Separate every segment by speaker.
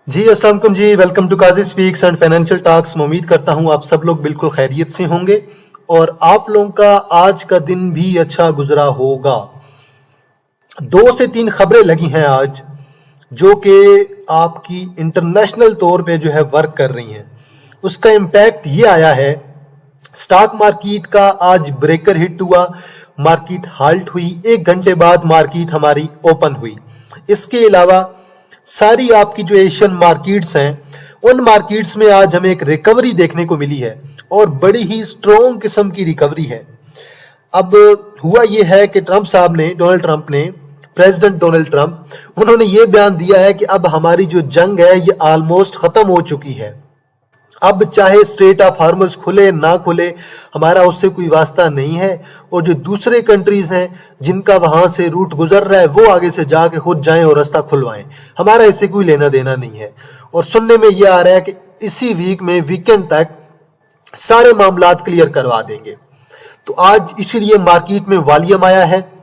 Speaker 1: जी अस्सलाम वालेकुम जी। Welcome to Qazi speaks and financial talks. मैं उम्मीद करता हूँ आप सब लोग बिल्कुल खैरियत से होंगे और आप लोगों का आज का दिन भी अच्छा गुजरा होगा। 2 से 3 खबरें लगी हैं आज जो कि आपकी इंटरनेशनल तौर पे जो है वर्क कर रही हैं। उसका इम्पैक्ट ये आया है, स्टॉक मार्केट का आज ब्रेकर हिट हुआ, मार्केट हाल्ट हुई, 1 घंटे बाद मार्केट हमारी ओपन हुई। इसके अलावा सारी आपकी जो एशियन मार्केट्स हैं उन मार्केट्स में आज हमें एक रिकवरी देखने को मिली है और बड़ी ही स्ट्रॉन्ग किस्म की रिकवरी है। अब हुआ यह है कि प्रेसिडेंट डोनाल्ड ट्रंप उन्होंने ये बयान दिया है कि अब हमारी जो जंग है ये ऑलमोस्ट खत्म हो चुकी है। अब चाहे स्ट्रेट ऑफ हार्मज खुले ना खुले हमारा उससे कोई वास्ता नहीं है, और जो दूसरे कंट्रीज हैं जिनका वहां से रूट गुजर रहा है वो आगे से जाके खुद जाएं और रास्ता खुलवाएं, हमारा इससे कोई लेना देना नहीं है। और सुनने में यह आ रहा है कि इसी वीक में वीकेंड तक सारे मामलात क्लियर करवा देंगे। तो आज इसीलिए मार्केट में वॉल्यूम आया है,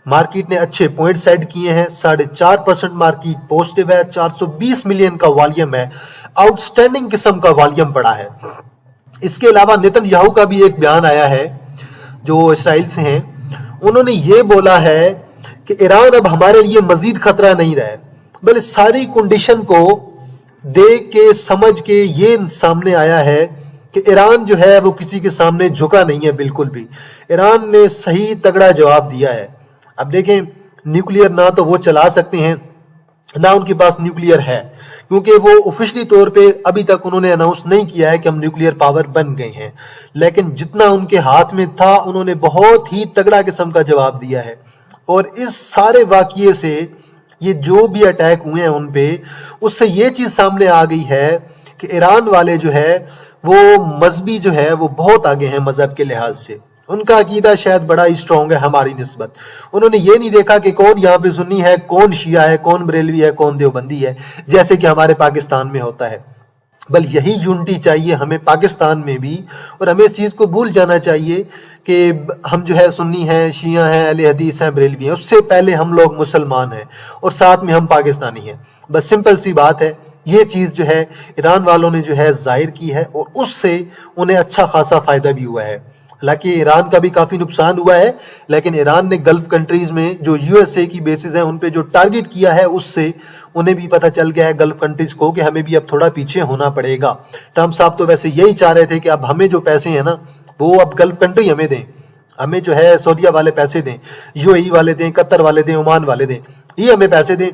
Speaker 1: मार्केट ने अच्छे पॉइंट सेट किए हैं। 4.5% मार्केट पॉजिटिव है, 420 मिलियन का वॉल्यूम है, आउटस्टैंडिंग किस्म का वॉल्यूम पड़ा है। इसके अलावा नेतन्याहू का भी एक बयान आया है जो इसराइल से हैं। उन्होंने ये बोला है कि ईरान अब हमारे लिए मजीद खतरा नहीं रहा है, बल्कि सारी कंडीशन को देख के समझ के ये सामने आया है कि ईरान जो है वो किसी के सामने झुका नहीं है बिल्कुल भी। ईरान ने सही तगड़ा जवाब दिया है। अब देखें, न्यूक्लियर ना तो वो चला सकते हैं ना उनके पास न्यूक्लियर है, क्योंकि वो ऑफिशियली तौर पे अभी तक उन्होंने अनाउंस नहीं किया है कि हम न्यूक्लियर पावर बन गए हैं, लेकिन जितना उनके हाथ में था उन्होंने बहुत ही तगड़ा किस्म का जवाब दिया है। और इस सारे वाकये से ये जो भी अटैक हुए हैं उन पे, उससे ये चीज सामने आ गई है कि ईरान वाले जो है वो मजहबी जो है वो बहुत आगे हैं मजहब के लिहाज से। उनका अकीदा शायद बड़ा ही स्ट्रॉन्ग है हमारी निस्बत। उन्होंने ये नहीं देखा कि कौन यहाँ पे सुन्नी है, कौन शिया है, कौन बरेलवी है, कौन देवबंदी है, जैसे कि हमारे पाकिस्तान में होता है। बल यही यूनिटी चाहिए हमें पाकिस्तान में भी, और हमें इस चीज़ को भूल जाना चाहिए कि हम जो है सुन्नी हैं, शिया हैं, अहले हदीस हैं, बरेलवी हैं। उससे पहले हम लोग मुसलमान हैं और साथ में हम पाकिस्तानी हैं। बस सिंपल सी बात है। ये चीज़ जो है ईरान वालों ने जो है जाहिर की है और उससे उन्हें अच्छा खासा फायदा भी हुआ है। हालांकि ईरान का भी काफी नुकसान हुआ है, लेकिन ईरान ने गल्फ कंट्रीज में जो यूएसए की बेसिस है उन पे जो टारगेट किया है उससे उन्हें भी पता चल गया है गल्फ कंट्रीज को कि हमें भी अब थोड़ा पीछे होना पड़ेगा। ट्रंप साहब तो वैसे यही चाह रहे थे कि अब हमें जो पैसे हैं ना वो अब गल्फ कंट्री हमें दें, हमें जो है सऊदीया वाले पैसे दें, यूएई वाले दें, कतर वाले दें, ओमान वाले दें, ये हमें पैसे दें,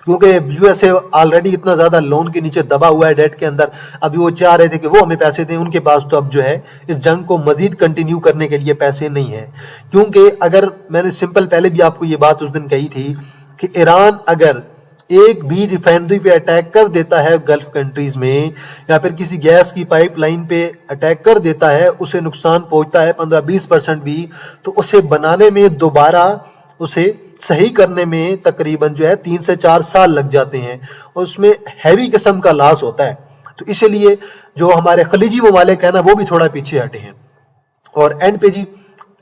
Speaker 1: क्योंकि यूएसए ऑलरेडी इतना ज्यादा लोन के नीचे दबा हुआ है, डेट के अंदर। अभी वो चाह रहे थे कि वो हमें पैसे दें, उनके पास तो अब जो है इस जंग को मजीद कंटिन्यू करने के लिए पैसे नहीं है। क्योंकि अगर मैंने सिंपल पहले भी आपको ये बात उस दिन कही थी कि ईरान अगर एक भी रिफाइनरी पे अटैक कर देता है गल्फ कंट्रीज में, या फिर किसी गैस की पाइपलाइन पे अटैक कर देता है, उसे नुकसान पहुंचता है 15-20% भी, तो उसे बनाने में दोबारा उसे सही करने में तकरीबन जो है 3 से 4 साल लग जाते हैं और उसमें हैवी किस्म का लॉस होता है। तो इसलिए जो हमारे खलीजी ममालिक है ना वो भी थोड़ा पीछे हटे हैं। और एंड पे जी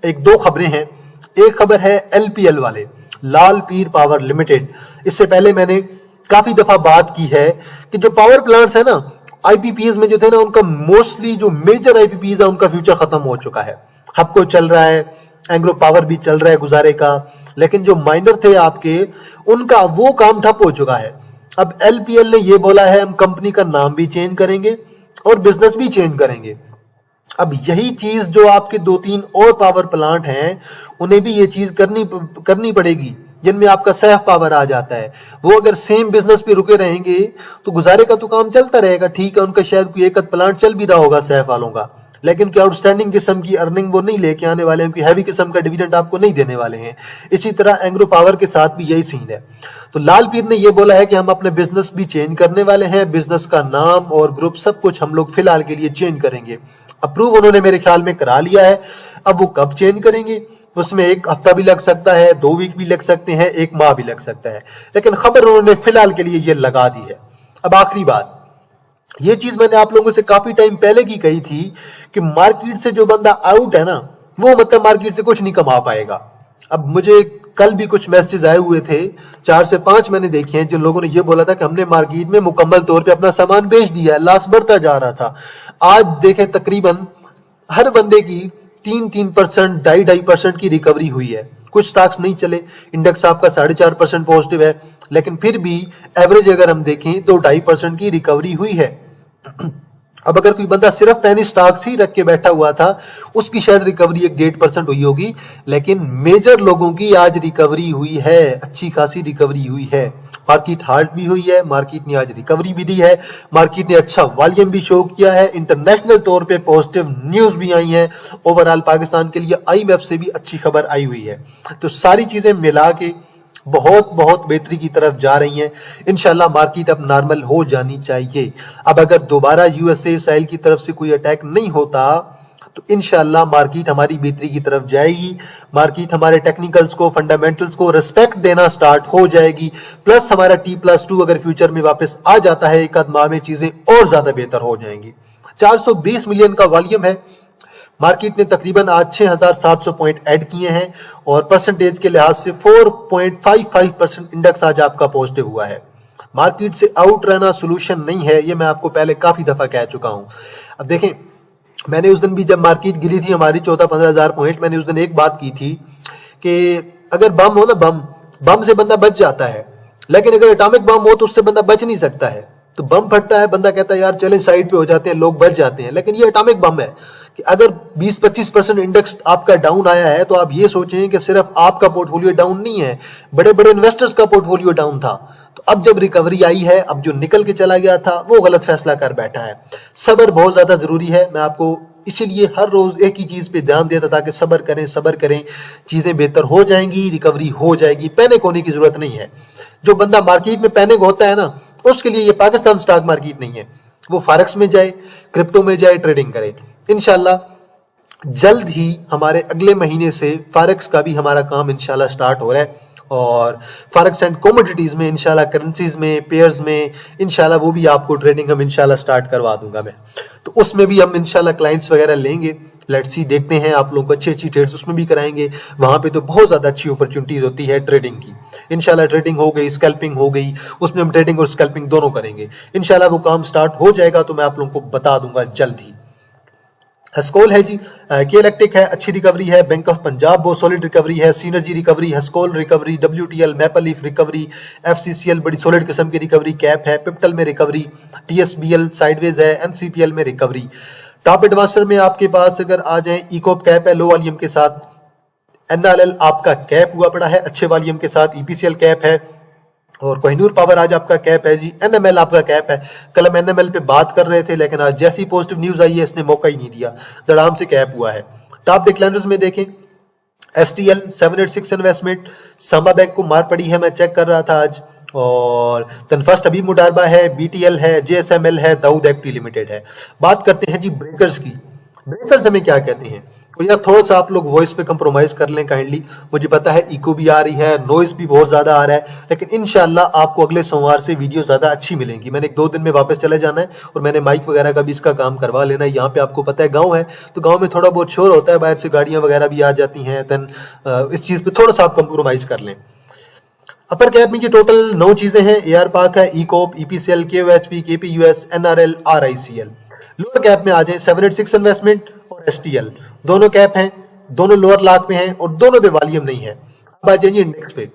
Speaker 1: 1-2 खबरें हैं। एक खबर है एलपीएल वाले, लाल पीर पावर लिमिटेड। इससे पहले मैंने काफी दफा बात की है कि जो पावर प्लांट्स है ना आईपीपीएस में जो थे ना, उनका मोस्टली जो मेजर आईपीपीएस है उनका फ्यूचर खत्म हो चुका है। हबको चल रहा है, एंग्रो पावर भी चल रहा है गुजारे का, लेकिन जो माइनर थे आपके उनका वो काम ठप हो चुका है। अब एलपीएल ने ये बोला है हम कंपनी का नाम भी चेंज करेंगे और बिजनेस भी चेंज करेंगे। अब यही चीज जो आपके 2-3 और पावर प्लांट हैं उन्हें भी ये चीज करनी पड़ेगी, जिनमें आपका सैफ पावर आ जाता है। वो अगर सेम बिजनेस पे रुके रहेंगे तो गुजारे का तो काम चलता रहेगा, ठीक है, उनका शायद कोई एक प्लांट चल भी रहा होगा सैफ वालों का, लेकिन कोई आउटस्टैंडिंग किस्म की अर्निंग वो नहीं लेके आने वाले हैं, कोई हैवी किस्म का डिविडेंड आपको नहीं देने वाले हैं। इसी तरह एंग्रो पावर के साथ भी यही सीन है। तो लाल पीर ने ये बोला है कि हम अपने बिजनेस भी चेंज करने वाले हैं, बिजनेस का नाम और ग्रुप सब कुछ हम लोग फिलहाल के लिए चेंज करेंगे। अप्रूव उन्होंने मेरे ख्याल में करा लिया है। अब वो कब चेंज करेंगे उसमें 1 हफ्ता भी लग सकता है, 2 वीक भी लग सकते हैं, 1 माह भी लग सकता है, लेकिन खबर उन्होंने फिलहाल के लिए ये लगा दी है। अब आखिरी बात, ये चीज मैंने आप लोगों से काफी टाइम पहले की कही थी कि मार्केट से जो बंदा आउट है ना वो मतलब मार्केट से कुछ नहीं कमा पाएगा। अब मुझे कल भी कुछ मैसेजेस आए हुए थे, 4 से 5 मैंने देखे हैं जिन लोगों ने ये बोला था कि हमने मार्केट में मुकम्मल तौर पे अपना सामान बेच दिया है, लॉस बढ़ता जा रहा था। आज देखें तकरीबन हर बंदे की 3-3%, 2.5% की रिकवरी हुई है। कुछ स्टॉक्स नहीं चले, इंडेक्स आपका 4.5% पॉजिटिव है, लेकिन फिर भी एवरेज अगर हम देखें तो 2.5% की रिकवरी हुई है। अब अगर कोई बंदा सिर्फ पैनी स्टॉक्स ही रख के बैठा हुआ था, उसकी शायद रिकवरी 1-1.5% हुई होगी, लेकिन मेजर लोगों की आज रिकवरी हुई है, अच्छी खासी रिकवरी हुई है। मार्केट हार्ड भी हुई है, मार्केट ने आज रिकवरी भी दी है, मार्केट ने अच्छा वॉल्यूम भी शो किया है, इंटरनेशनल तौर पे पॉजिटिव न्यूज भी आई है, ओवरऑल पाकिस्तान के लिए IMF से भी अच्छी खबर आई हुई है। तो सारी चीजें मिला के बहुत बहुत बेहतरी की तरफ जा रही हैं। इंशाल्लाह मार्केट अब नॉर्मल हो जानी चाहिए। अब अगर दोबारा USA इस्राइल की तरफ से कोई अटैक नहीं होता तो इंशाल्लाह मार्केट हमारी बेहतरी की तरफ जाएगी, मार्केट हमारे टेक्निकल्स को, फंडामेंटल्स को रिस्पेक्ट देना स्टार्ट हो जाएगी, प्लस हमारा T+2 अगर फ्यूचर में वापस आ जाता है एक आध माह में, चीजें और ज्यादा बेहतर हो जाएंगी। 420 मिलियन का वॉल्यूम है, मार्केट ने तकरीबन आज 6,700 पॉइंट ऐड किए हैं और परसेंटेज के लिहाज से 4.55% इंडेक्स आज आपका पॉजिटिव हुआ है। मार्केट से आउट रहना सोल्यूशन नहीं है, ये मैं आपको पहले काफी दफा कह चुका हूं। अब देखें, मैंने उस दिन भी जब मार्केट गिरी थी हमारी 14-15 हजार पॉइंट, मैंने उस दिन एक बात की थी कि अगर बम हो ना, बम से बंदा बच जाता है, लेकिन अगर एटॉमिक बम हो तो उससे बंदा बच नहीं सकता है। तो बम फटता है, बंदा कहता है यार चलें साइड पे हो जाते हैं, लोग बच जाते हैं, लेकिन ये एटॉमिक बम है कि अगर 20-25% इंडेक्स आपका डाउन आया है तो आप ये सोचें कि सिर्फ आपका पोर्टफोलियो डाउन नहीं है, बड़े बड़े इन्वेस्टर्स का पोर्टफोलियो डाउन था। तो अब जब रिकवरी आई है, अब जो निकल के चला गया था वो गलत फैसला कर बैठा है। सब्र बहुत ज्यादा जरूरी है, मैं आपको इसीलिए हर रोज एक ही चीज पे ध्यान देता था कि सब्र करें, चीजें बेहतर हो जाएंगी, रिकवरी हो जाएगी, पैनिक होने की जरूरत नहीं है। जो बंदा मार्केट में पैनिक होता है ना, उसके लिए ये पाकिस्तान स्टॉक मार्केट नहीं है। वो फॉरेक्स में जाए, क्रिप्टो में जाए, ट्रेडिंग करे। इंशाल्लाह जल्द ही हमारे अगले महीने से फॉरेक्स का भी हमारा काम इंशाल्लाह स्टार्ट हो रहा है और फॉरेक्स एंड कमोडिटीज में इंशाल्लाह, करेंसीज में, पेयर्स में इंशाल्लाह वो भी आपको ट्रेडिंग हम इंशाल्लाह स्टार्ट करवा दूंगा मैं। तो उसमें भी हम इंशाल्लाह क्लाइंट्स वगैरह लेंगे। लेट्स सी, देखते हैं, आप लोगों को अच्छी ट्रेड्स उसमें भी कराएंगे। वहां पे तो बहुत ज्यादा अच्छी अपॉर्चुनिटीज होती है ट्रेडिंग की। इंशाल्लाह ट्रेडिंग हो गई, स्कैल्पिंग हो गई, उसमें हम ट्रेडिंग और स्कैल्पिंग दोनों करेंगे। इंशाल्लाह वो काम स्टार्ट हो जाएगा तो मैं आप लोगों को बता दूंगा जल्द ही। हस्कोल है जी, के इलेक्ट्रिक है, अच्छी रिकवरी है। बैंक ऑफ पंजाब बहुत सॉलिड रिकवरी है। Synergy recovery, Hascol recovery, WTL, maple leaf recovery, FCCL बड़ी सॉलिड किस्म की रिकवरी, कैप है, पिप्टल में रिकवरी, TSBL साइडवेज है, NCPL में रिकवरी। टॉप एडवांसर में आपके पास अगर आ जाए, इकोप कैप है लो वॉल्यूम के साथ, NRL आपका कैप हुआ पड़ा है अच्छे वॉल्यूम के साथ, EPCL कैप है और कोहिनूर पावर आज आपका कैप है जी। NML आपका कैप है। कल हम NML पे बात कर रहे थे, लेकिन आज जैसी पॉजिटिव न्यूज आई है इसने मौका ही नहीं दिया, धड़ाम से कैप हुआ है। टॉप डिक्लाइनर्स में देखें, STL 786 इन्वेस्टमेंट, सांबा बैंक को मार पड़ी है, मैं चेक कर रहा था आज, और तनफस्ट अभी मुडारबा है, BTL है, JSML है, दाऊद एक्टी लिमिटेड है। बात करते हैं जी ब्रेकर्स की। ब्रेकर्स हमें क्या कहते हैं? तो यार थोड़ा सा आप लोग वॉइस पे कंप्रोमाइज कर लें काइंडली। मुझे पता है इको भी आ रही है, नॉइज भी बहुत ज्यादा आ रहा है, लेकिन इंशाल्लाह आपको अगले सोमवार से वीडियो ज्यादा अच्छी मिलेंगी। मैंने 1-2 दिन में वापस चले जाना है और मैंने माइक वगैरह का भी इसका काम करवा लेना है। यहाँ पे आपको पता है गाँव है तो गाँव में थोड़ा बहुत शोर होता है, बाहर से गाड़ियां वगैरह भी आ जाती हैं, देन इस चीज पे थोड़ा सा आप कंप्रोमाइज कर लें। अपर कैप में ये टोटल 9 चीजें हैं, AR पार्क है, इकोप, EPCL, KOHP, KPUS, NRL, RICL। Lower cap में आ जाए 786 इन्वेस्टमेंट और STL, दोनों कैप हैं, दोनों लोअर लाख में हैं और दोनों पे वॉल्यूम नहीं है। अब आ जाइए इंडेक्स पे।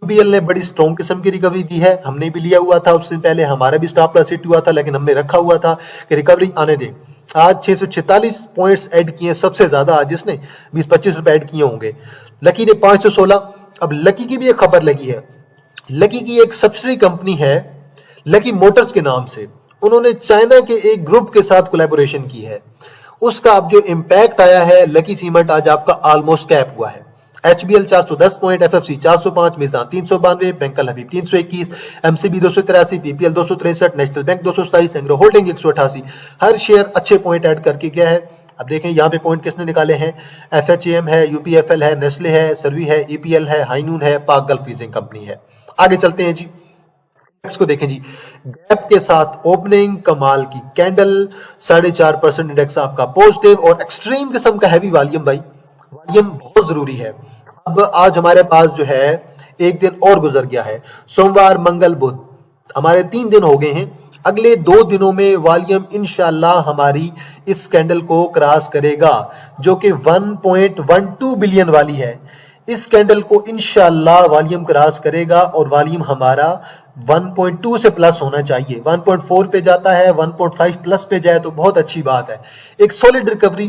Speaker 1: UBL ने बड़ी स्ट्रॉन्ग किस्म की रिकवरी दी है, हमने भी लिया हुआ था, उससे पहले हमारा भी स्टॉप लॉस हिट हुआ था, लेकिन हमने रखा हुआ था कि रिकवरी आने दें। आज 646 पॉइंट्स ऐड किए, सबसे ज्यादा आज जिसने 20-25 रुपए ऐड किए होंगे। लकी ने 516। अब लकी की भी एक खबर लगी है, लकी की एक सब्सिडरी कंपनी है लकी मोटर्स के नाम से, उन्होंने चाइना के एक ग्रुप के साथ कोलैबोरेशन की है। उसका अब जो इम्पैक्ट आया है, लकी सीमेंट आज आपका ऑलमोस्ट कैप हुआ है। HBL 410 पॉइंट, FFC 405, मिजान 392, बैंकल हबीब 321, MCB 283, PPL 263, national bank 227, Engro holding 188। हर शेयर अच्छे पॉइंट ऐड करके गया है। अब देखें यहाँ पे पॉइंट किसने निकाले हैं, FHAM है, UPFL है, नेस्ले है, सर्वी है, EPL है, हाइनून है, पाक गल्फ लीजिंग कंपनी है। आगे चलते हैं जी, को देखें जी, गैप के साथ ओपनिंग कमाल की कैंडल, 4.5% इंडेक्स आपका पॉजिटिव और एक्सट्रीम किस्म का हैवी वॉल्यूम। भाई वॉल्यूम बहुत जरूरी है। अब आज हमारे पास जो है एक दिन और गुजर गया है, सोमवार मंगल बुध, हमारे 3 दिन हो गए हैं। अगले 2 दिनों में वॉल्यूम इंशाल्लाह हमारी इस कैंडल को क्रॉस करेगा जो कि 1.12 बिलियन वाली है। इस कैंडल को इंशाल्लाह वॉल्यूम क्रॉस करेगा और वॉल्यूम हमारा 1.2 से प्लस होना चाहिए। 1.4 पे जाता है, 1.5 प्लस पे जाए तो बहुत अच्छी बात है। एक सॉलिड रिकवरी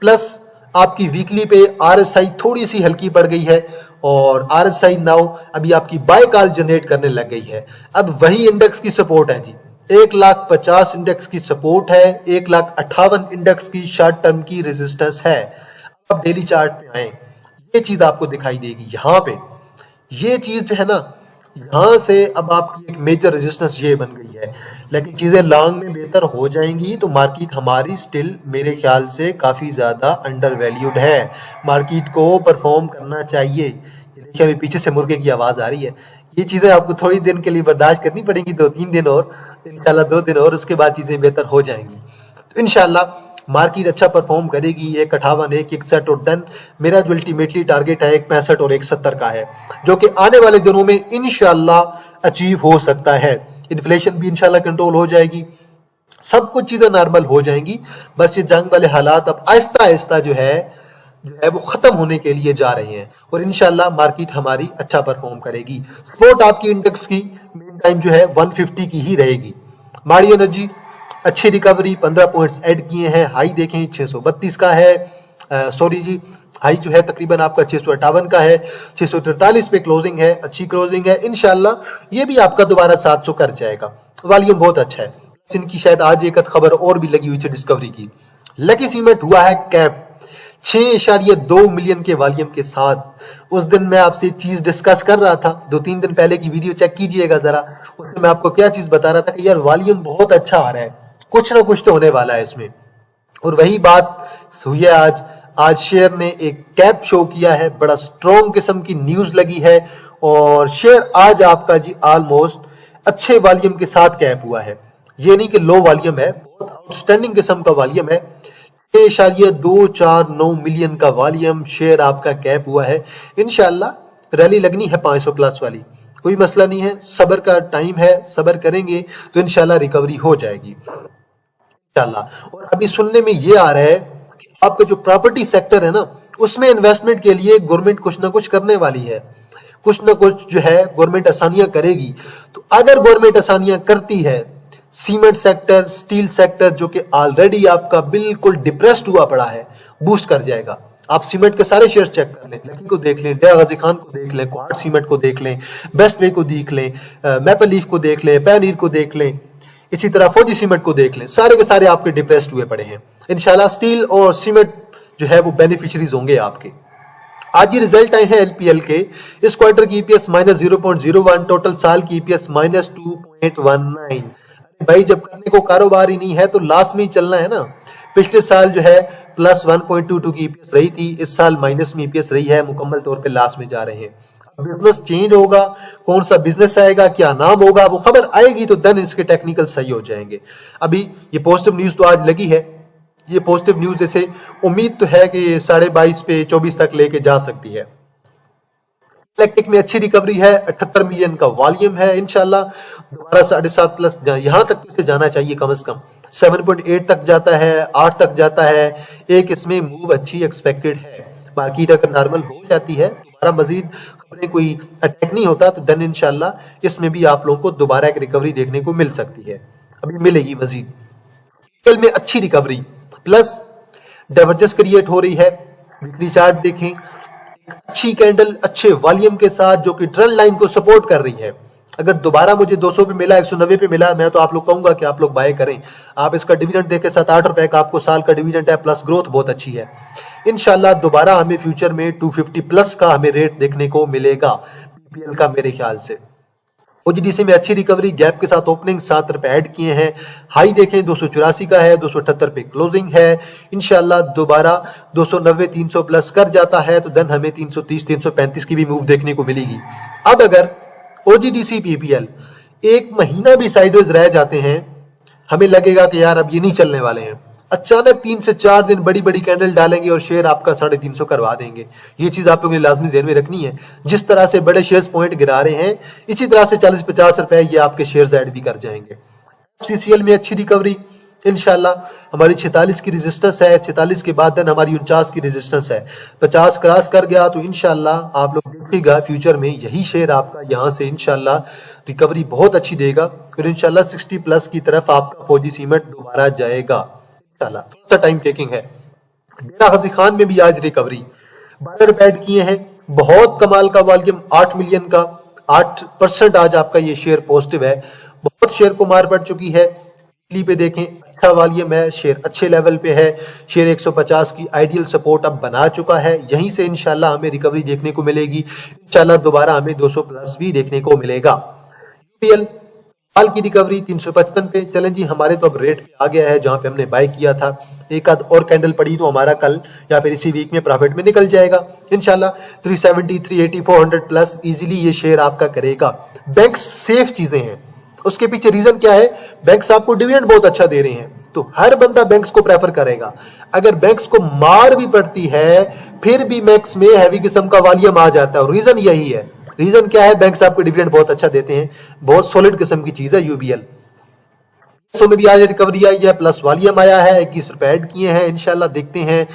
Speaker 1: प्लस आपकी वीकली पे आरएसआई थोड़ी सी हल्की पड़ गई है और आरएसआई नाउ अभी आपकी बाय कॉल जनरेट करने लग गई है। अब वही इंडेक्स की सपोर्ट है जी, 1,50,000 इंडेक्स की सपोर्ट है, 1,58,000 इंडेक्स की शॉर्ट टर्म की रेजिस्टेंस है। अब डेली चार्ट पे आए, ये चीज आपको दिखाई देगी यहाँ पे, ये चीज जो है ना, यहाँ से अब आपकी एक मेजर रेजिस्टेंस ये बन गई है। लेकिन चीजें लॉन्ग में बेहतर हो जाएंगी तो मार्केट हमारी स्टिल मेरे ख्याल से काफी ज्यादा अंडर वैल्यूड है। मार्केट को परफॉर्म करना चाहिए। ये देखिए अभी पीछे से मुर्गे की आवाज आ रही है। ये चीजें आपको थोड़ी दिन के लिए बर्दाश्त करनी पड़ेंगी, 2-3 दिन और, इंशाल्लाह 2 दिन और, उसके बाद चीजें बेहतर हो जाएंगी। तो इंशाल्लाह मार्केट अच्छा परफॉर्म करेगी। 1,58, 1,61 और डन मेरा जो अल्टीमेटली टारगेट है 1,65 और 1,70 का है, जो कि आने वाले दिनों में इंशाल्लाह अचीव हो सकता है। इन्फ्लेशन भी इंशाल्लाह कंट्रोल हो जाएगी, सब कुछ चीजें नॉर्मल हो जाएंगी। बस ये जंग वाले हालात अब आहिस्ता आहिस्ता जो है वो खत्म होने के लिए जा रहे हैं और इंशाल्लाह मार्केट हमारी अच्छा परफॉर्म करेगी। सपोर्ट आपकी इंडेक्स की मेन टाइम जो है 150 की ही रहेगी। माड़ी एनर्जी अच्छी रिकवरी, 15 पॉइंट्स ऐड किए हैं। हाई देखें 632 का है, सॉरी जी, हाई जो है तकरीबन आपका 658 का है, 643 पे क्लोजिंग है, अच्छी क्लोजिंग है। इंशाल्लाह ये भी आपका दोबारा 700 कर जाएगा। वॉल्यूम बहुत अच्छा है। इनकी शायद आज एक खबर और भी लगी हुई थी डिस्कवरी की। लकी सीमेंट हुआ है कैप 6.2 मिलियन के वॉल्यूम के साथ। उस दिन मैं आपसे एक चीज डिस्कस कर रहा था, 2-3 दिन पहले की वीडियो चेक कीजिएगा जरा। उसमें मैं आपको क्या चीज बता रहा था कि यार वॉल्यूम बहुत अच्छा आ रहा है, कुछ ना कुछ तो होने वाला है इसमें, और वही बात हुई है आज। आज शेयर ने एक कैप शो किया है, बड़ा स्ट्रॉन्ग किस्म की न्यूज लगी है और शेयर आज आपका जी ऑलमोस्ट अच्छे वॉल्यूम के साथ कैप हुआ है। ये नहीं कि लो वॉल्यूम है, बहुत आउटस्टैंडिंग किस्म का वॉल्यूम है। 6.249 मिलियन का वॉल्यूम शेयर आपका कैप हुआ है। इंशाल्लाह रैली लगनी है 500 प्लस वाली, कोई मसला नहीं है, सब्र का टाइम है, सब्र करेंगे तो इंशाल्लाह रिकवरी हो जाएगी इंशाल्लाह। और अभी सुनने में ये आ रहा है कि आपका जो प्रॉपर्टी सेक्टर है ना, उसमें इन्वेस्टमेंट के लिए गवर्नमेंट कुछ ना कुछ करने वाली है, कुछ ना कुछ जो है गवर्नमेंट आसानियां करेगी। तो अगर गवर्नमेंट आसानियां करती है, सीमेंट सेक्टर, स्टील सेक्टर जो कि ऑलरेडी आपका बिल्कुल डिप्रेस्ड हुआ पड़ा है, बूस्ट कर जाएगा। आप सीमेंट के सारे शेयर चेक कर लें, लकी को देख लें, डेरा गाजी खान को देख लें, क्वार्ट सीमेंट को देख लें, बेस्ट वे को देख लें, मैपल लीफ को देख लें, पैनीर को देख लें, इसी तरह फौजी सीमेंट को देख लें, सारे के सारे आपके डिप्रेस्ड हुए पड़े हैं। इंशाल्लाह स्टील और सीमेंट जो है वो बेनिफिशियरीज होंगे आपके। आज ही रिजल्ट आए हैं एलपीएल के। इस क्वार्टर की ईपीएस -0.01, टोटल साल की ईपीएस -2.19। भाई जब करने को कारोबार ही नहीं है तो लास्ट में ही चलना है ना। पिछले साल जो है +1.22 की ईपीएस रही थी, इस साल माइनस में ईपीएस रही है, मुकम्मल तौर पे लास्ट में जा रहे हैं। बिजनेस चेंज होगा, कौन सा बिजनेस आएगा, क्या नाम होगा, वो खबर आएगी तो देन इसके टेक्निकल सही हो जाएंगे। अभी ये पॉजिटिव न्यूज तो आज लगी है, ये पॉजिटिव न्यूज जैसे उम्मीद तो है कि 22.5 पे 24 तक लेके जा सकती है। इलेक्ट्रिक में अच्छी रिकवरी है, 78 मिलियन का वॉल्यूम है। इंशाल्लाह दोबारा 7.5 प्लस यहां तक तो जाना चाहिए, कम से कम 7.8 तक जाता है, 8 तक जाता है। एक इसमें मूव अच्छी एक्सपेक्टेड है। मार्केट अगर नॉर्मल हो जाती है, दोबारा मजीद खबरें कोई अटैक नहीं होता तो देन इंशाल्लाह इसमें भी आप लोगों को दोबारा एक रिकवरी देखने को मिल सकती है, अभी मिलेगी मजीद। कल में अच्छी रिकवरी प्लस डाइवर्जेंस क्रिएट हो रही है। वीकली चार्ट देखें, अच्छी कैंडल अच्छे वॉल्यूम के साथ जो कि ट्रेंड लाइन को सपोर्ट कर रही है। अगर दोबारा मुझे 200 पे मिला, 190 पे मिला, मैं तो आप लोग कहूंगा कि आप लोग बाय करें। आप इसका डिविडेंड देखें, 7-8 रुपए का आपको साल का डिविडेंड है, प्लस ग्रोथ बहुत अच्छी है। इंशाल्लाह दोबारा हमें फ्यूचर में 250 प्लस का हमें रेट देखने को मिलेगा पीपीएल का मेरे ख्याल से। ओजीडीसी में अच्छी रिकवरी, गैप के साथ ओपनिंग, 7 रुपए ऐड किए हैं। हाई देखें 284 का है, 278 पे क्लोजिंग है। इंशाल्लाह दोबारा 290 300 प्लस कर जाता है तो देन हमें 330 335 की भी मूव देखने को मिलेगी। अब अगर ओजीडीसी पीपीएल 1 महीना भी साइडवेज रह जाते हैं, हमें लगेगा कि यार अब ये नहीं चलने वाले हैं, अचानक 3 से 4 दिन बड़ी बड़ी कैंडल डालेंगे और शेयर आपका 350 करवा देंगे। ये चीज आप लोगों ने लाजमी ध्यान में रखनी है। जिस तरह से बड़े शेयर्स पॉइंट गिरा रहे हैं, इसी तरह से 40-50 रुपए ये आपके शेयर्स ऐड भी कर जाएंगे। FCCL में अच्छी रिकवरी इंशाल्लाह। हमारी 46 की रेजिस्टेंस है, 46 के बाद हमारी 49 की रेजिस्टेंस है। 50 क्रॉस कर गया तो इंशाल्लाह आप लोग देखिएगा फ्यूचर में यही शेयर आपका यहाँ से इंशाल्लाह रिकवरी बहुत अच्छी देगा और इंशाल्लाह 60 प्लस की तरफ आपका फौजी सीमेंट दोबारा जाएगा इंशाल्लाह। थोड़ा टाइम टेकिंग है। डेरा गाजी खान में भी आज रिकवरी 12 रुपए ऐड किए हैं। बहुत कमाल का वॉल्यूम, 8 मिलियन का 8% आज आपका ये शेयर पॉजिटिव है। बहुत शेयर को मार पड़ चुकी है। पे देखें अच्छा वॉल्यूम है, शेयर अच्छे लेवल पे है। शेयर 150 की आइडियल सपोर्ट अब बना चुका है। यहीं से इंशाल्लाह हमें रिकवरी देखने को मिलेगी। इंशाल्लाह दोबारा हमें 200 प्लस भी देखने को मिलेगा। यूपीएल हाल की रिकवरी 355 पे। चलें जी, हमारे तो अब रेट पे आ गया है जहां पे हमने बाय किया था। एक आध और कैंडल पड़ी तो हमारा कल या फिर इसी वीक में प्रॉफिट में निकल जाएगा इंशाल्लाह। 370, 380, 400 प्लस इजीली ये शेयर आपका करेगा। बैंक सेफ चीजें हैं। उसके पीछे रीजन क्या है? बैंक्स आपको डिविडेंड बहुत अच्छा दे रहे हैं, तो हर बंदा बैंक्स को प्रेफर करेगा। अगर बैंक्स को मार भी पड़ती है फिर भी बैंक्स में हैवी किस्म का वॉल्यूम आ जाता है और रीजन यही है। रीजन क्या है? बैंक्स आपको डिविडेंड बहुत अच्छा देते हैं। बहुत सॉलिड किस्म की चीज है यूबीएल। में भी आज रिकवरी आई है, प्लस वॉल्यूम आया है, 21 रुपए ऐड किए हैं। इंशाल्लाह देखते हैं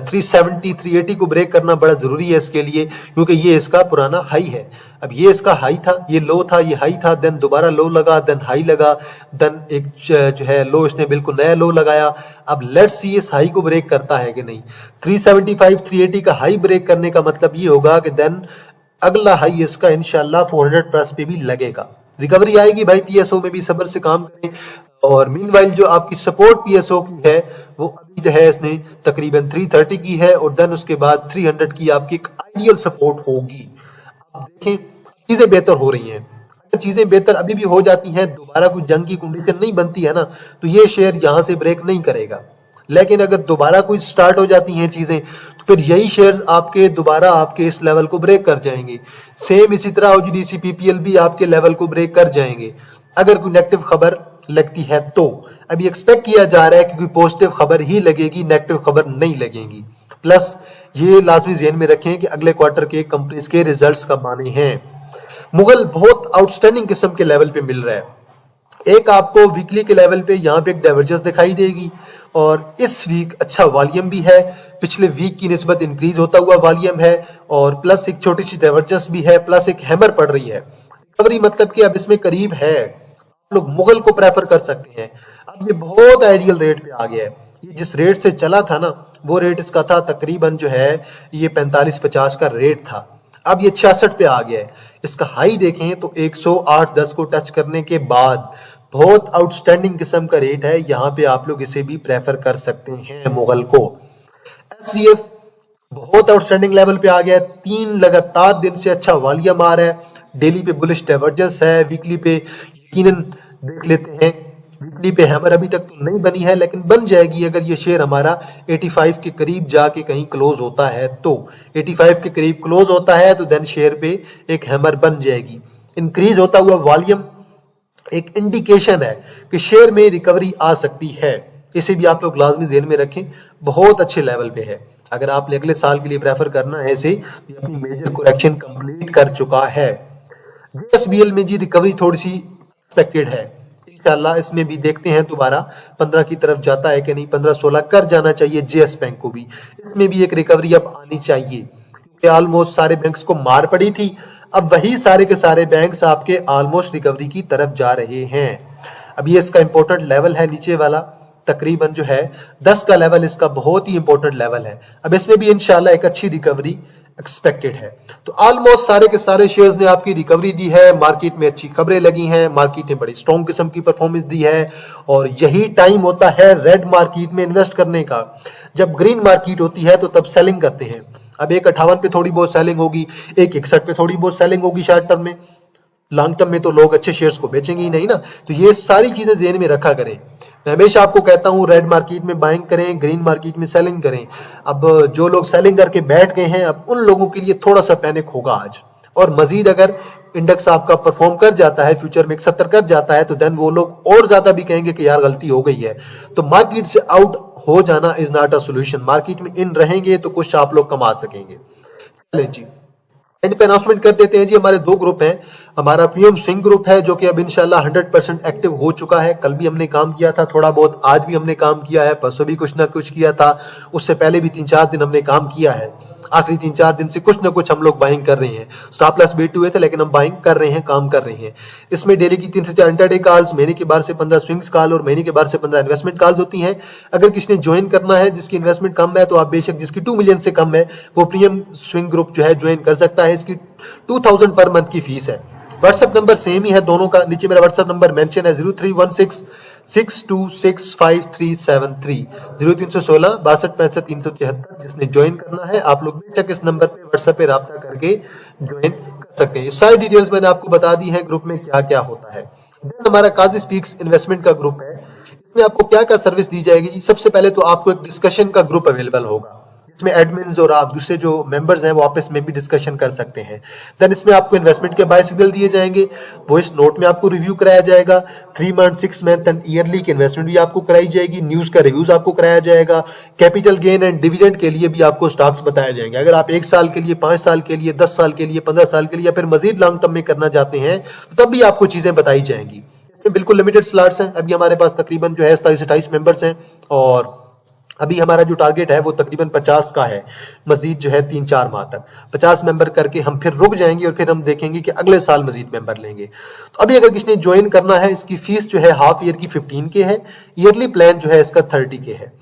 Speaker 1: 370, 380 को ब्रेक करना बड़ा जरूरी है इसके लिए, क्योंकि ये इसका पुराना हाई है। अब ये इसका हाई था, ये लो था, ये हाई था, देन दोबारा लो लगा, देन हाई लगा, देन एक जो है लो इसने बिल्कुल नया लो लगाया। अब लेट्स सी इस हाई को ब्रेक करता है कि नहीं। 375, 380 का हाई ब्रेक करने का मतलब ये होगा कि देन अगला हाई इसका इंशाल्लाह 400 प्लस पे भी लगेगा। रिकवरी आएगी भाई, पीएसओ में भी सब्र से काम करें। और मीनवाइल जो आपकी सपोर्ट पीएसओ की है वो अभी जो है इसने तकरीबन 330 की है और देन उसके बाद 300 की आपकी एक आइडियल सपोर्ट होगी। आप देखें चीजें बेहतर हो रही हैं। अगर चीजें बेहतर अभी भी हो जाती हैं, दोबारा कोई जंग की कंडीशन नहीं बनती है ना, तो ये शेयर यहां से ब्रेक नहीं करेगा। लेकिन अगर दोबारा कोई स्टार्ट हो जाती हैं चीजें तो फिर यही शेयर्स आपके दोबारा आपके इस लेवल को ब्रेक कर जाएंगे। सेम इसी तरह ओजीडीसी पीपीएल भी आपके लेवल को ब्रेक कर जाएंगे अगर कोई नेगेटिव खबर लगती है तो। अभी एक्सपेक्ट किया जा रहा है कि कोई पॉजिटिव खबर ही लगेगी, नेगेटिव खबर नहीं लगेगी। प्लस ये लाजमी ज़हन में रखें कि अगले क्वार्टर के कंपनीज के रिजल्ट्स कब आने हैं। मुगल बहुत आउटस्टैंडिंग किस्म के लेवल पे मिल रहा है। एक आपको वीकली के लेवल पे यहाँ पे एक डाइवर्जेंस दिखाई देगी और इस वीक अच्छा वॉल्यूम भी है, पिछले वीक की निस्बत इंक्रीज होता हुआ वॉल्यूम है और प्लस एक छोटी सी डाइवर्जेंस भी है, प्लस एक हैमर पड़ रही है। रिकवरी मतलब कि अब इसमें करीब है, लोग मुगल को प्रेफर कर सकते हैं। अब ये बहुत आइडियल रेट पे आ गया है। ये जिस रेट से चला था ना वो रेट इसका था तकरीबन जो है ये 45-50 का रेट था। अब ये 66 पे आ गया है। इसका हाई देखें तो 108-10 को टच करने के बाद बहुत आउटस्टैंडिंग किस्म का रेट है। यहाँ पे आप लोग इसे भी प्रेफर कर सकते हैं मुगल को। एचसीएफ बहुत आउटस्टैंडिंग लेवल पे आ गया है। 3 लगातार दिन से अच्छा वॉल्यूम आ रहा है। डेली पे बुलिश डाइवर्जेंस है, वीकली पे यकीनन देख लेते हैं। वीकली पे हैमर अभी तक तो नहीं बनी है लेकिन बन जाएगी अगर ये शेयर हमारा 85 के करीब जाके कहीं क्लोज होता है तो। 85 के करीब क्लोज होता है तो देन शेयर पे एक हैमर बन जाएगी। इंक्रीज होता हुआ वॉल्यूम एक इंडिकेशन है कि शेयर में रिकवरी आ सकती है। इसे भी आप लोग लाजमी ज़हन में रखें, बहुत अच्छे लेवल पे है। अगर आपने अगले साल के लिए प्रेफर करना है इसे, तो अपनी मेजर करेक्शन कंप्लीट कर चुका है। जेएसबीएल में जी रिकवरी थोड़ी सी एक्सपेक्टेड है। इंशाल्लाह इसमें भी देखते हैं दोबारा 15 की तरफ जाता है कि नहीं। 15-16 कर जाना चाहिए जेएस बैंक को भी। इसमें भी एक रिकवरी अब आनी चाहिए क्योंकि ऑलमोस्ट सारे बैंक्स को मार पड़ी थी। अब वही सारे के सारे बैंक्स आपके ऑलमोस्ट रिकवरी की तरफ जा रहे हैं। अब ये इसका इंपॉर्टेंट लेवल है नीचे वाला, तकरीबन जो है 10 का लेवल इसका बहुत ही इंपॉर्टेंट लेवल है। अब इसमें भी इंशाल्लाह एक अच्छी रिकवरी एक्सपेक्टेड है। तो ऑलमोस्ट सारे के सारे शेयर्स ने आपकी रिकवरी दी है। मार्केट में अच्छी खबरें लगी हैं, मार्केट ने बड़ी स्ट्रॉन्ग किस्म की परफॉर्मेंस दी है और यही टाइम होता है रेड मार्केट में इन्वेस्ट करने का। जब ग्रीन मार्केट होती है तो तब सेलिंग करते हैं। अब 1.58 पे थोड़ी बहुत सेलिंग होगी, 1.61 पे थोड़ी बहुत सेलिंग होगी शॉर्ट टर्म में। लॉन्ग टर्म में तो लोग अच्छे शेयर्स को बेचेंगे ही नहीं ना। तो ये सारी चीजें ज़हन में रखा करें। मैं हमेशा आपको कहता हूं रेड मार्केट में बाइंग करें, ग्रीन मार्केट में सेलिंग करें। अब जो लोग सेलिंग करके बैठ गए हैं अब उन लोगों के लिए थोड़ा सा पैनिक होगा आज। और मजीद अगर इंडेक्स आपका परफॉर्म कर जाता है, फ्यूचर में 71 कर जाता है, तो देन वो लोग और ज्यादा भी कहेंगे कि यार गलती हो गई है। तो मार्केट से आउट हो जाना is not a solution. Market में इन रहेंगे तो कुछ आप लोग कमा सकेंगे। चलें जी, एंड पे अनाउंसमेंट कर देते हैं जी। हमारे दो ग्रुप हैं। हमारा पीएम स्विंग ग्रुप है जो कि अब इंशाल्लाह 100% एक्टिव हो चुका है। कल भी हमने काम किया था थोड़ा बहुत, आज भी हमने काम किया है, परसों भी कुछ ना कुछ किया था, उससे पहले भी 3-4 दिन हमने काम किया है। आखिरी 3-4 दिन से कुछ ना कुछ हम लोग बाइंग कर रहे हैं। स्टॉप लॉस बीट हुए थे लेकिन हम बाइंग कर रहे हैं, काम कर रहे हैं। इसमें डेली की 3 से 4 इंट्राडे कॉल्स, महीने के बाद से 15 स्विंग्स कॉल और महीने के बाद से 15 इन्वेस्टमेंट कॉल्स होती हैं। अगर किसी ने ज्वाइन करना है जिसकी इन्वेस्टमेंट कम है तो आप बेशक, जिसकी 2 मिलियन से कम है वो प्रीमियम स्विंग ग्रुप जो है ज्वाइन कर सकता है। इसकी 2000 पर मंथ की फीस है। व्हाट्सएप नंबर सेम ही है दोनों का। नीचे मेरा व्हाट्सएप नंबर मेंशन है 0316626573 0316 6265 373। जिसने ज्वाइन करना है आप लोग बेशक इस नंबर पे व्हाट्सएप पे राब्ता करके ज्वाइन कर सकते हैं। ये सारी डिटेल्स मैंने आपको बता दी है ग्रुप में क्या क्या होता है। देन हमारा काजी स्पीक्स इन्वेस्टमेंट का ग्रुप है। इसमें आपको क्या क्या सर्विस दी जाएगी जी। सबसे पहले तो आपको एक डिस्कशन का ग्रुप अवेलेबल होगा, इसमें एडमिन्स और आप दूसरे जो मेंबर्स हैं वो आपस में भी डिस्कशन कर सकते हैं। देन इसमें आपको इन्वेस्टमेंट के बाय सिग्नल दिए जाएंगे, वॉइस नोट में आपको रिव्यू कराया जाएगा। 3 मंथ, 6 मंथ एंड ईयरली की इन्वेस्टमेंट भी आपको कराई जाएगी। न्यूज का रिव्यूज आपको कराया जाएगा। कैपिटल गेन एंड डिविडेंड के लिए भी आपको स्टॉक्स बताए जाएंगे। अगर आप 1 साल के लिए, 5 साल के लिए, 10 साल के लिए, 15 साल के लिए या फिर मजीद लॉन्ग टर्म में करना चाहते हैं तो तब भी आपको चीजें बताई जाएंगी। बिल्कुल लिमिटेड स्लॉट्स हैं। अभी हमारे पास तकरीबन जो है 27 से 28 मेंबर्स हैं और अभी हमारा जो टारगेट है वो तकरीबन 50 का है। मजीद जो है 3-4 माह तक 50 मेंबर करके हम फिर रुक जाएंगे और फिर हम देखेंगे कि अगले साल मजीद मेंबर लेंगे। तो अभी अगर किसी ने ज्वाइन करना है, इसकी फीस जो है हाफ ईयर की 15 के है, ईयरली प्लान जो है इसका 30 के है।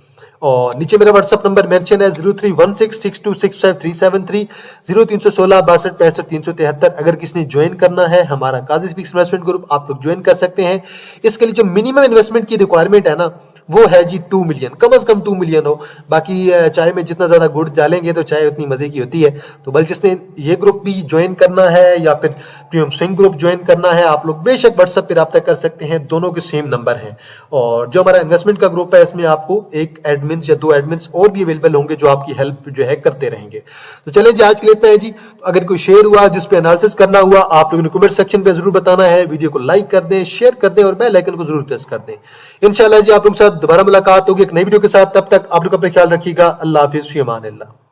Speaker 1: और नीचे मेरा व्हाट्सएप नंबर मेंशन है 0316626573 0316 6265 373। अगर किसी ने ज्वाइन करना है हमारा काजी स्पीक्स इन्वेस्टमेंट ग्रुप, आप लोग ज्वाइन कर सकते हैं। इसके लिए जो मिनिमम इन्वेस्टमेंट की रिक्वायरमेंट है ना वो है जी 2 मिलियन, कम से कम 2 मिलियन हो। बाकी चाय में जितना ज्यादा गुड़ डालेंगे तो चाय उतनी मजे की होती है। तो बल जिसने ये ग्रुप भी ज्वाइन करना है या फिर प्रीमियम स्विंग ग्रुप ज्वाइन करना है आप लोग बेशक व्हाट्सएप पे राब्ता कर सकते हैं। दोनों के सेम नंबर हैं। और जो हमारा इन्वेस्टमेंट का ग्रुप है इसमें आपको एक एडमिन या 2 एडमिन्स और भी अवेलेबल होंगे जो आपकी हेल्प जो है करते रहेंगे। तो चले जी आज के लिए इतना है जी। अगर कोई शेयर हुआ जिस पे एनालिसिस करना हुआ आप लोगों ने कमेंट सेक्शन पे जरूर बताना है। वीडियो को लाइक कर दें, शेयर कर दें और बेल आइकन को जरूर प्रेस कर दें। इंशाल्लाह जी आप लोगों के साथ दोबारा मुलाकात होगी एक नई वीडियो के साथ। तब तक आप लोग अपना ख्याल रखिएगा। अल्लाह हाफिज़, फ़ी अमान अल्लाह।